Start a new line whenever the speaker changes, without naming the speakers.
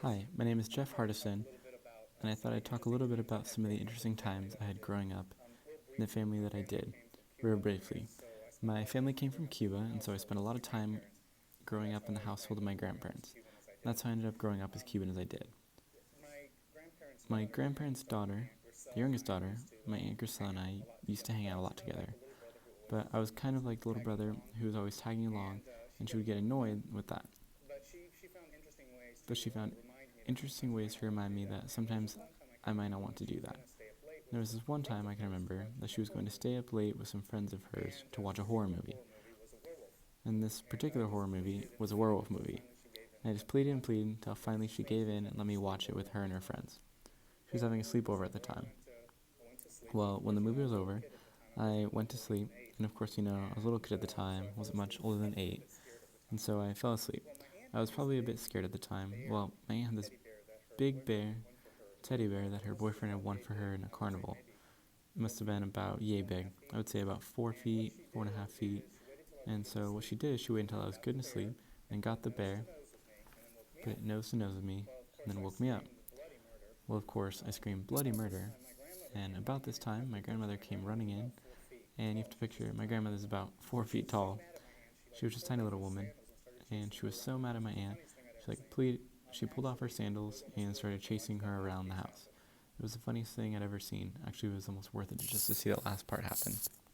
Hi, my name is Jeff Hardison, and I thought I'd talk a little bit about some of the interesting times I had growing up in the family that I did, real briefly. My family came from Cuba, and so I spent a lot of time growing up in the household of my grandparents. That's how I ended up growing up as Cuban as I did. My grandparents' daughter, the youngest daughter, my Aunt Grisela and I used to hang out a lot together, but I was kind of like the little brother who was always tagging along, and she would get annoyed with that. But she found interesting ways to remind me that sometimes I might not want to do that. There was this one time I can remember that she was going to stay up late with some friends of hers to watch a horror movie. And this particular horror movie was a werewolf movie. And I just pleaded and pleaded until finally she gave in and let me watch it with her and her friends. She was having a sleepover at the time. Well, when the movie was over, I went to sleep, and of course, I was a little kid at the time, wasn't much older than 8, and so I fell asleep. I was probably a bit scared at the time. Well, my aunt had this big bear, teddy bear, that her boyfriend had won for her in a carnival. It must have been about yay big. I would say about 4 feet, 4.5 feet. And so what she did is she waited until I was good and asleep and got the bear, put it nose to nose with me, and then woke me up. Well, of course, I screamed bloody murder. And about this time, my grandmother came running in, and you have to picture my grandmother's about 4 feet tall. She was just a tiny little woman, and she was so mad at my aunt. She like pleaded. She pulled off her sandals and started chasing her around the house. It was the funniest thing I'd ever seen. Actually, it was almost worth it just to see that last part happen.